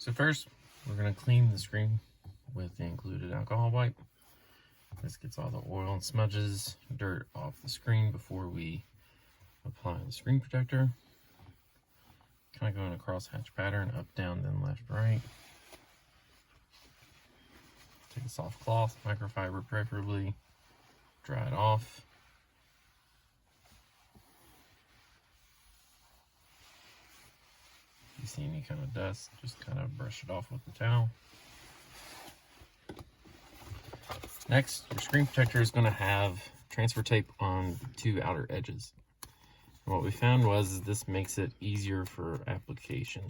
So first, we're going to clean the screen with the included alcohol wipe. This gets all the oil and smudges, dirt off the screen before we apply the screen protector. Kind of go in a crosshatch pattern, up, down, then left, right. Take a soft cloth, microfiber preferably, dry it off. If you see any kind of dust, just kind of brush it off with the towel. Next, your screen protector is going to have transfer tape on the two outer edges. And what we found was this makes it easier for application.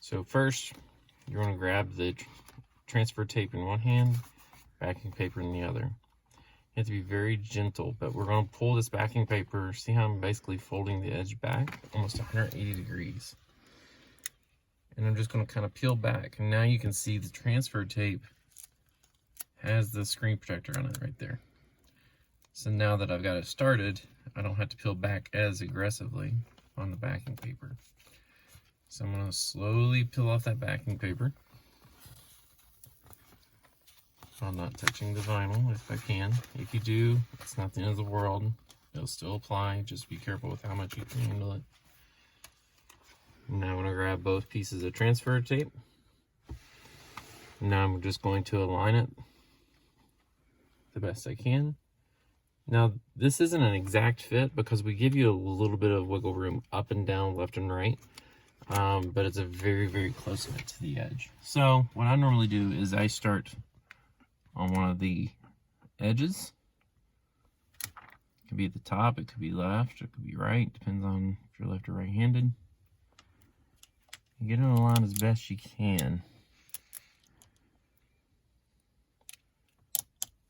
So first, you're going to grab the transfer tape in one hand, backing paper in the other. You have to be very gentle, but we're going to pull this backing paper. See how I'm basically folding the edge back almost 180 degrees. And I'm just going to kind of peel back. And now you can see the transfer tape has the screen protector on it right there. So now that I've got it started, I don't have to peel back as aggressively on the backing paper. So I'm going to slowly peel off that backing paper while not touching the vinyl if I can. If you do, it's not the end of the world. It'll still apply. Just be careful with how much you can handle it. Now I'm going to grab both pieces of transfer tape. Now I'm just going to align it the best I can. Now this isn't an exact fit because we give you a little bit of wiggle room up and down, left and right, but it's a very, very close fit to the edge. So what I normally do is I start on one of the edges. It could be at the top, it could be left, it could be right, depends on if you're left or right-handed. You get it aligned as best you can.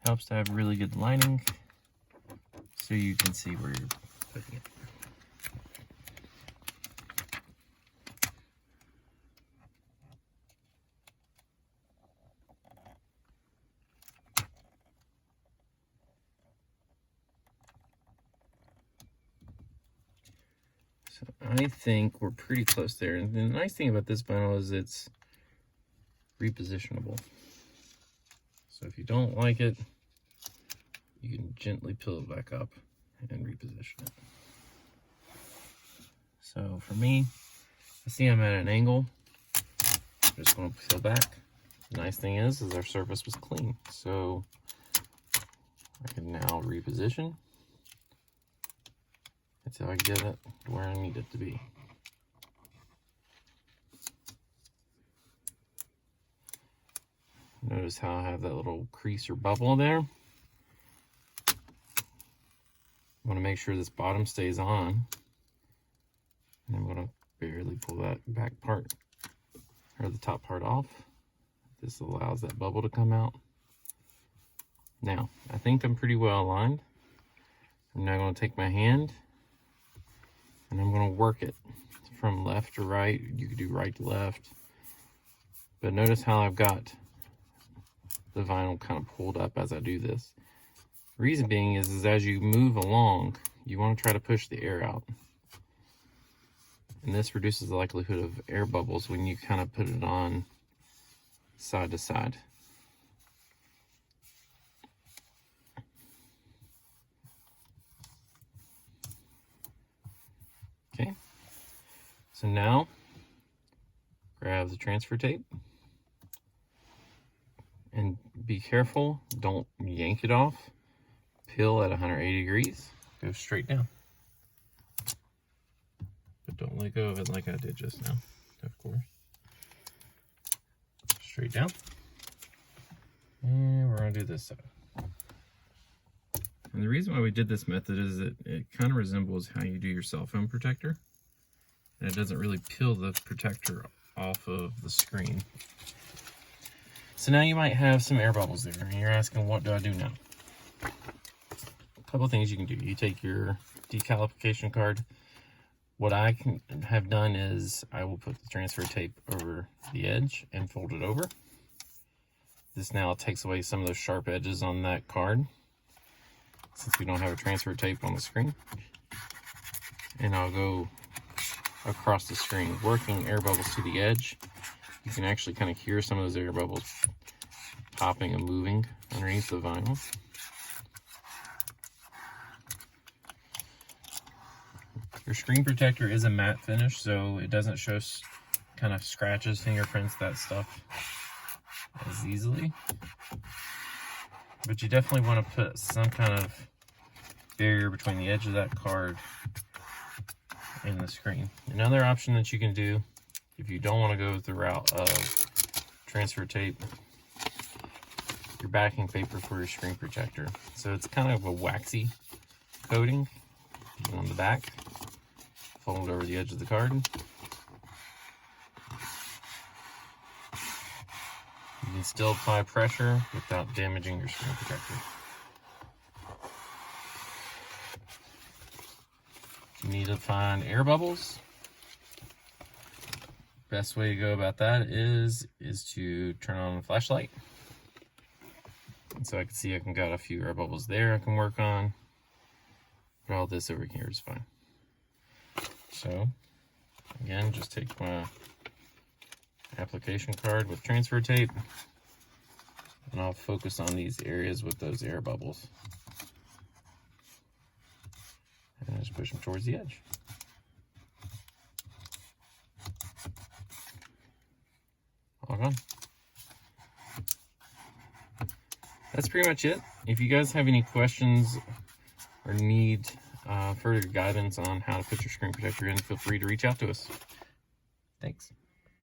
Helps to have really good lining so you can see where you're putting it. So I think we're pretty close there. And the nice thing about this vinyl is it's repositionable. So if you don't like it, you can gently peel it back up and reposition it. So for me, I see I'm at an angle. I'm just going to peel back. The nice thing is our surface was clean. So I can now reposition until I get it where I need it to be. Notice how I have that little crease or bubble there. I want to make sure this bottom stays on. And I'm going to barely pull that back part, or the top part off. This allows that bubble to come out. Now, I think I'm pretty well aligned. I'm now going to take my hand and I'm going to work it from left to right. You could do right to left. But notice how I've got the vinyl kind of pulled up as I do this. Reason being is as you move along, you want to try to push the air out. And this reduces the likelihood of air bubbles when you kind of put it on side to side. Okay, so now grab the transfer tape. And be careful, don't yank it off. Peel at 180 degrees, go straight down. But don't let go of it like I did just now, of course. Straight down. And we're gonna do this side. And the reason why we did this method is that it kind of resembles how you do your cell phone protector. And it doesn't really peel the protector off of the screen. So now you might have some air bubbles there, and you're asking, what do I do now? A couple of things you can do. You take your decal application card. What I can have done is I will put the transfer tape over the edge and fold it over. This now takes away some of those sharp edges on that card, since we don't have a transfer tape on the screen. And I'll go across the screen, working air bubbles to the edge You can actually kind of hear some of those air bubbles popping and moving underneath the vinyl. Your screen protector is a matte finish, so it doesn't show kind of scratches, fingerprints, that stuff as easily. But you definitely want to put some kind of barrier between the edge of that card and the screen. Another option that you can do, if you don't want to go the route of transfer tape, your backing paper for your screen protector. So it's kind of a waxy coating on the back, fold over the edge of the card. You can still apply pressure without damaging your screen protector. You need to find air bubbles. Best way to go about that is to turn on the flashlight. And so I can see I can got a few air bubbles there I can work on. But all this over here is fine. So again, just take my application card with transfer tape, and I'll focus on these areas with those air bubbles. And just push them towards the edge. All gone. That's pretty much it. If you guys have any questions or need further guidance on how to put your screen protector in, feel free to reach out to us.